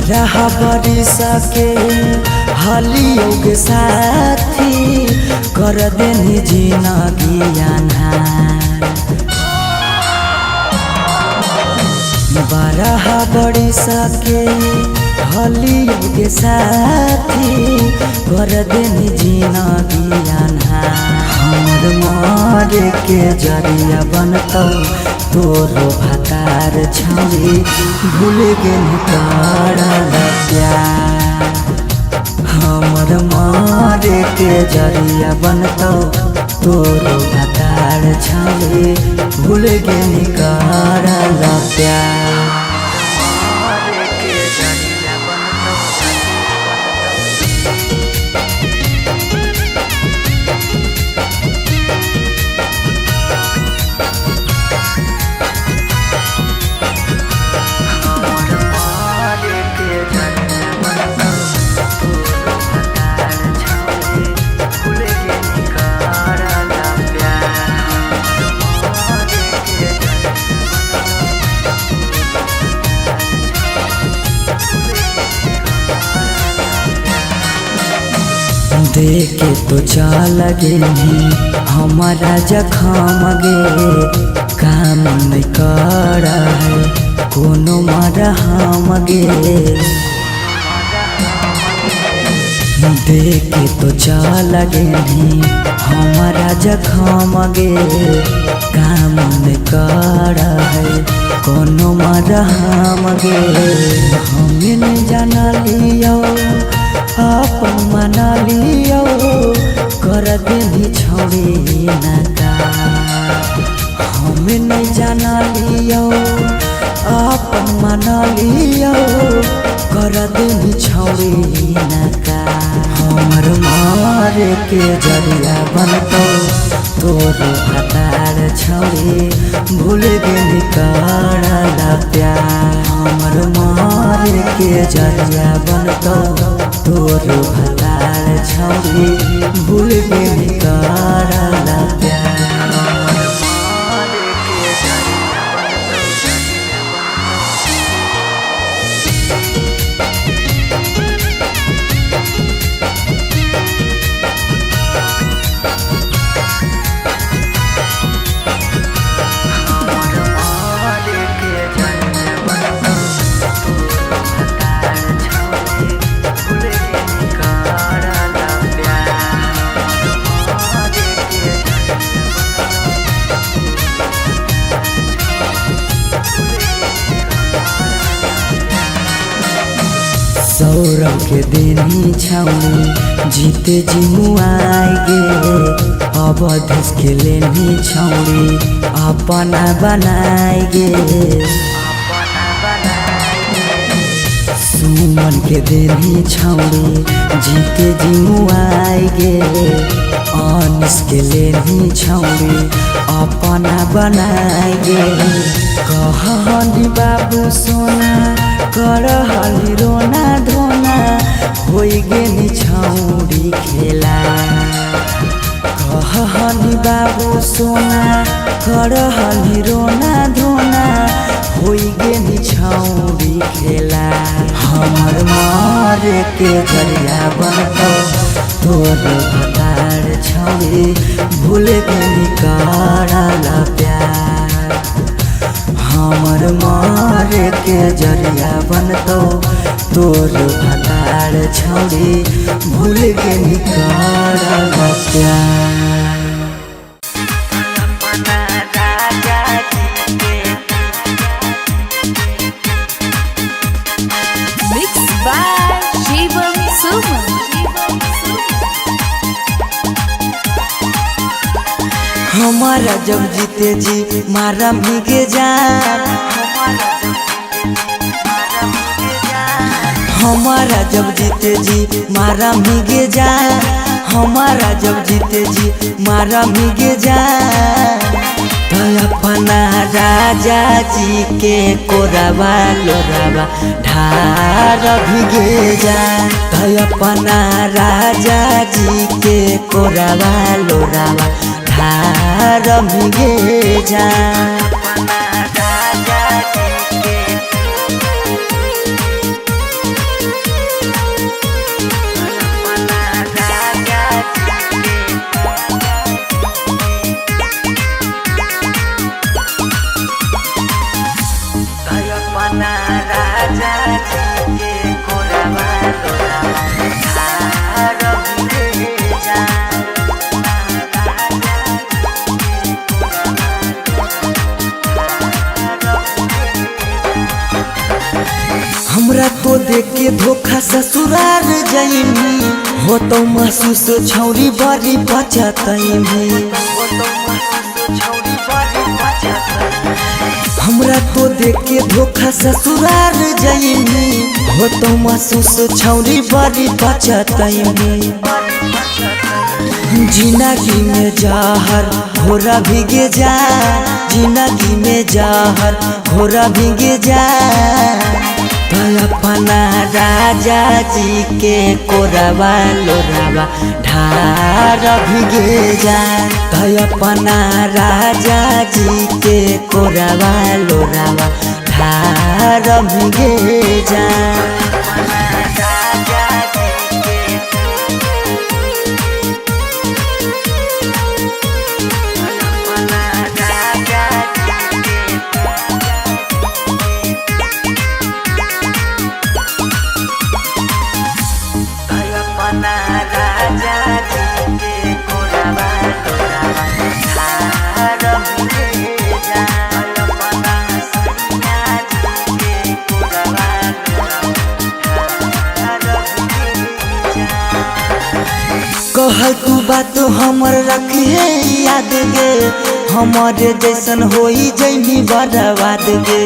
रहा बड़ी सके हलियों के साथी कर देनी जिंदगी बारह बड़ी सके हलियों के साथी कर देनी जिंदगी हमर मारे के जरिया बनतौ तोरो भतार छौरी भूल गेल करल प्यार हमर मारे के जरिया बनतौ तोरो भतार छौरी भूल गेल करल प्यार देखे तो चल गेली हमारा जखम गे काम नहीं कर कोनो मरहम गे देखे तो चल गेली हमारा जखम गे काम नहीं कर कोनो मरहम गे हमें नहीं जाना लियो अपन मना लियो कर देनी छौरी नका हमें नहीं जाना लियो अपन मना लियो कर देनी छौरी नका हमर मारे के जरिया बनतौ तोरो भतार छौरी भूल गेल करल प्यार हमर मारे के जरिया बनतौ तोरो भतार छौरी भूल गेल करल प्यार सौरभ के देनी छौरी जीते जी मुआई गे अवधेश के लेनी छौरी अपना बनाई गे सुमन के देनी छौरी जीते जी मुआई गे अनिस के लेनी छौरी अपना बनाई गे कहनी बाबू सोना कर हली रोना धोना हो गेली छौरी खेला कहनी बाबू सोना कर हली रोना धोना हो गेली छौरी खेला हमर मारे के जरिया बनतौ तोरो भतार छौरी भूल गेली करल प्यार हमर मारे के जरिया बनतौ तोरो भतार छौरी भूल गेली करल प्यार हमारा जब जीते जी मारा भीगे जान हमारा जब जीते जी मारा भीगे जान हमारा जब जीते जी मारा भीगे जान अपना राजा जी के कोरावा लोरावा ढार भीगे जान अपना राजा जी के कोरावा लोरावा ढार भीगे जान देख के धोखा ससुराल जाइमी हो तो महसूस छौरी बड़ी बचतैमी हमरा तो देख के धोखा ससुराल जाइमी हो तो महसूस छौरी बड़ी बचतैमी जिंदगी में जहर घोरा भीगे जा जिंदगी में जहर घोरा भीगे जा अपना राजा जी के कोरवा लोरावा ढार भीगे जा अपना राजा जी के कोरवा लोरावा ढार भीगे जा कहल तू बात हमर रखिए याद गे हमारे जैसन होई जैनी बर्बाद गे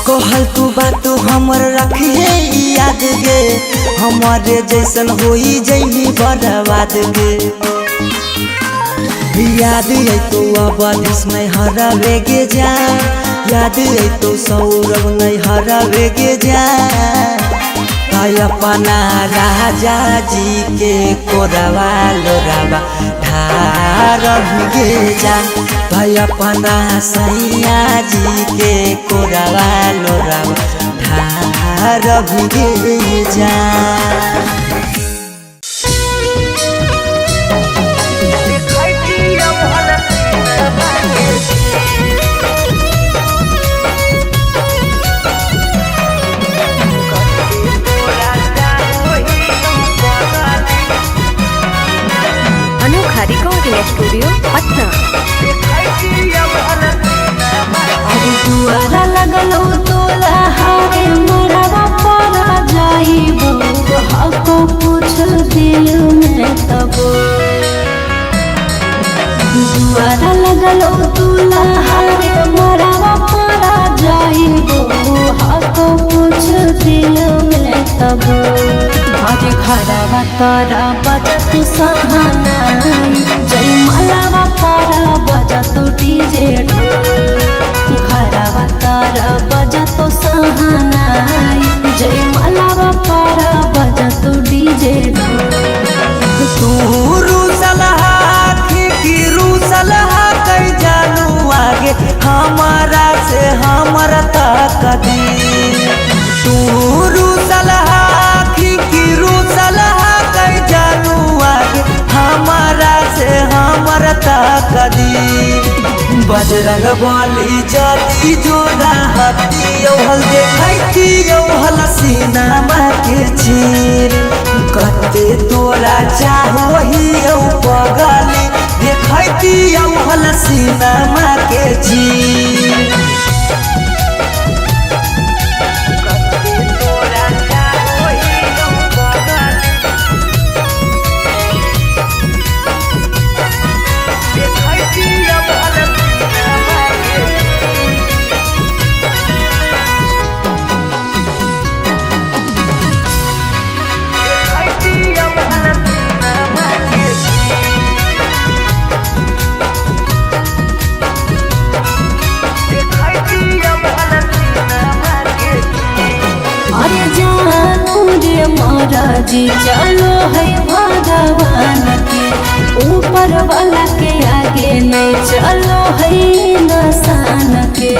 कहल तू बात हमर रखिए याद गे हमारे जैसन होई जैनी बर्बाद गे याद है तो अब नहीं हरावे गे जा याद है तो सौरभ नहीं हरावे गे जा अपना राजा जी के कोरवा लोरावा ढार भीगे जा अपना सैया जी के कोरवा लोरावा ढार भीगे जा स्टूडियो पटना अरे दुआरा लगलो तोला हारे मरवा पड़ा जाइबो हको पूछ दिल में तब दुआरा लगलो तोला हारे मरवा पड़ा जाइबो हको पूछ दिल में तब आज घरवा तारा बजत सहाना जय मलावा तारा बजत डीजे घरवा तारा बजत सहाना जय मलावा तारा बजत डीजे तू रूसलहा की रूसलहा कई जानू आगे हमारा से हमर तक दी तू रूसलहा की रूसलहा कई जानू आगे हमारा से हमर तक दी बजरंग बली जदी जोड़ा हती हल देखती हल सीनामा के चीर कते तोरा चाहो ही पगली देखती हल सीनामा के चीर जी चलो है भगवान के ऊपर वाला के आगे नहीं चलो है इंसान के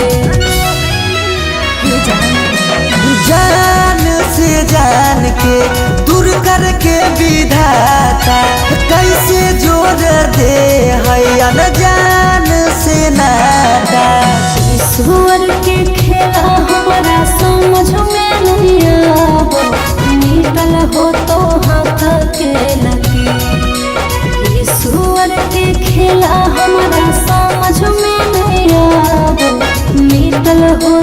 जान से जान के दूर करके विधाता कैसे जोड़ दे है अनजान से नाता ईश्वर के खेला हमारा समझ में नहीं आवो निकल हो तो हाथ के लगी ईश्वर के खेला हमारा समझ में नहीं आवो निकल हो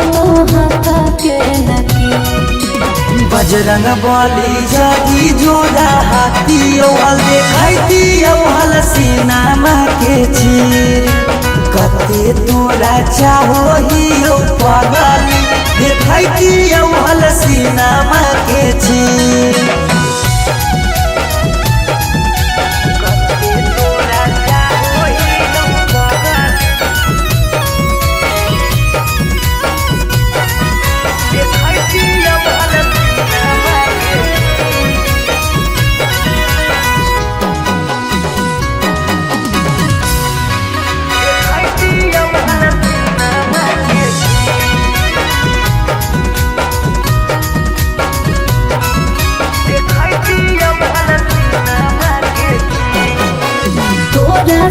बजरंग बली जगी जोड़ा हाथी हल देखती हल सीनामा के चीर कते तोरा चाहो ही पगली देखती हल सीनामा के चीर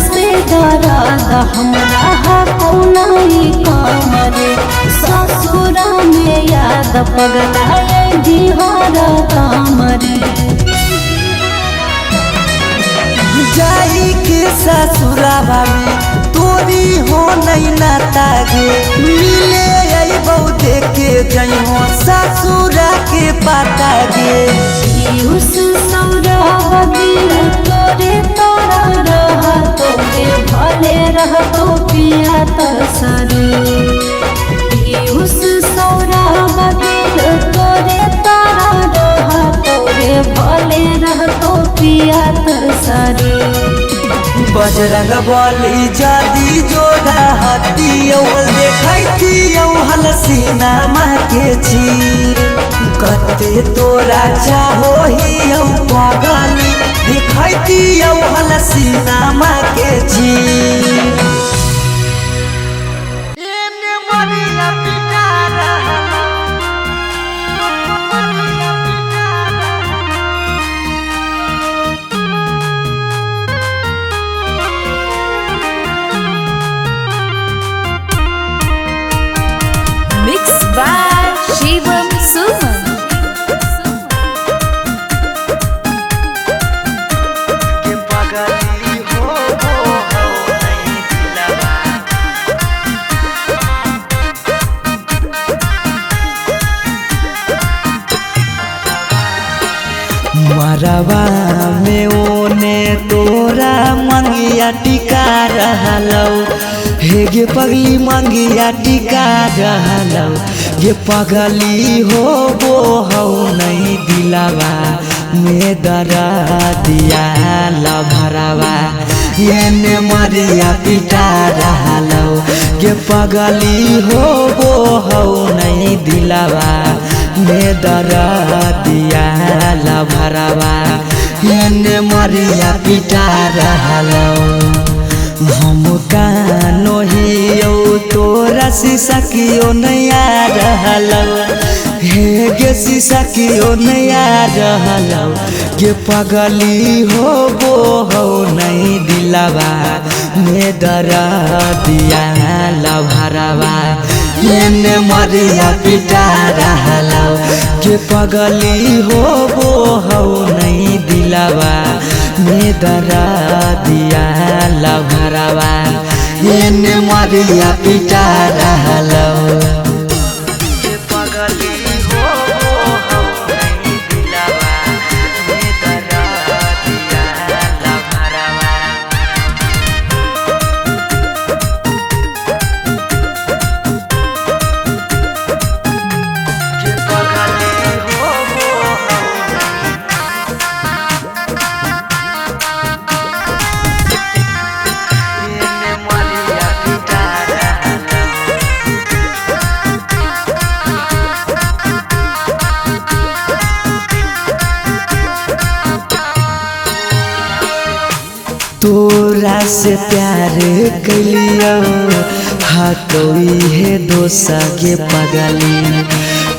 से डरा हमरा कौनाई कामरे ससुरा में याद पगलाए दिहारा कामरे जाई के ससुराबा में तोरी हो नहीं नाता गे मिले आई बहु देखे जई हो ससुरा के पाता गे उस सौरा बदिल तोरे तोरा रहा तोरे भले रह तो पिया तरसरे उस सौरा बदिल तोरे तोरा रहा तोरे भले रह तो पिया तरसरे बजरंग बली जदी जोड़ा हाथी देखती हल सीनामा के चीर कते तोरा चाहो ही पगली देखती हल सीनामा के चीर शिवम सुमन के पगली हो नहीं दिलवा मरवा में ओने तोरा मंगिया टिका रहलौ हे गे पगली मंगिया टिका रहलौ ये पगली हो नहीं दिलावा में दरा दिया लभरावा ये मरिया पिटा रहलौ ये पगली हो नहीं दिलावा में दरा दिया लभरावा ये मरिया पिटा रहलौ हम कानो हियो तोरा शीशा कियो नया रहलौ हे गे शीशा कियो नया रहलौ ये पगली हो नहीं दिलावा में दरा दिया लभरावा ये मरिया पिटा रहलौ ये पगली हो नहीं दिलावा में दरा दिया लभरावा ये मरिया पिटा रहलौ तोरा से प्यार कलियो हाँ कोई है दोसा के पगली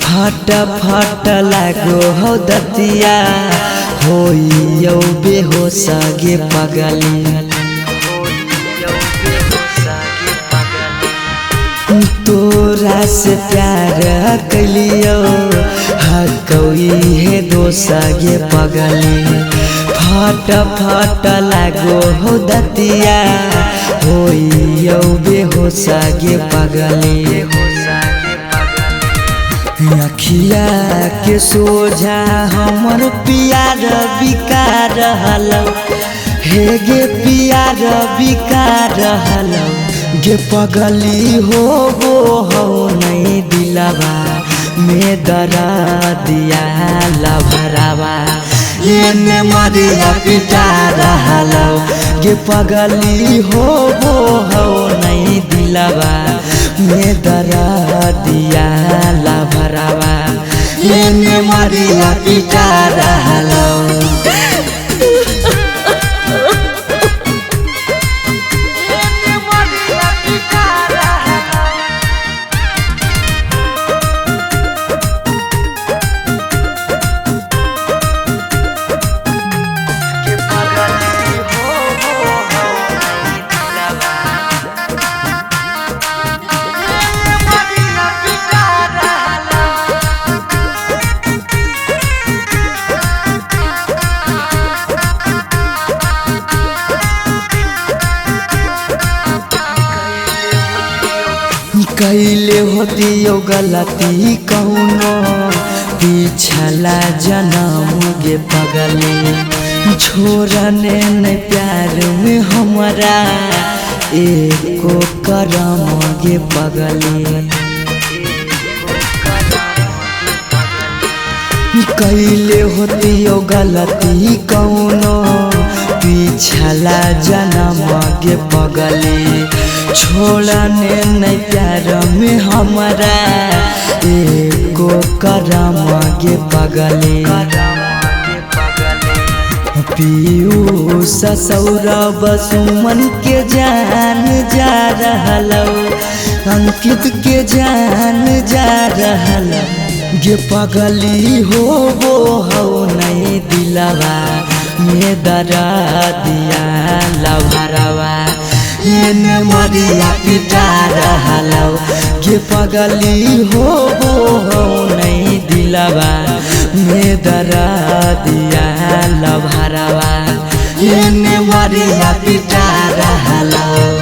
फट फट लागो हो दतिया होइयो बेहोश गे पगली तोरा से प्यार कलियो हाँ कोई है दोसा गे पगली फट फट लागो हो दतिया होइयो बेहोश गे पगली अखिया के सोझा हमर प्यार बिका रहलौ हे गे प्यार बिका रहलौ गे पगली हो नहीं दिलवा में दर्दिया लभरावा एने मरिया पिटा रहलौ गे पगली हो नहीं दिलवा में दर्दिया लभरावा एने मरिया पिटा रहलौ कैले होती गलती कौनो पिछला जन्म गे पगली छोड़ने न प्यार में हमारा एको करम गे पगली कैले होती गलती कौनो पिछला जन्म गे पगली छोड़ने नहीं प्यार में हमारा एको करम गे पगली पीयूष सौरभ सुमन के जान जा रहलौ अंकित के जान जा रहलौ गे पगली हो नहीं दिलवा में दर्दिया लभरावा एने मरिया पिटा रहलौ गे पगली हो नहीं दिलवा में दर्दिया लभरावा एने मरिया पिटा रहलौ।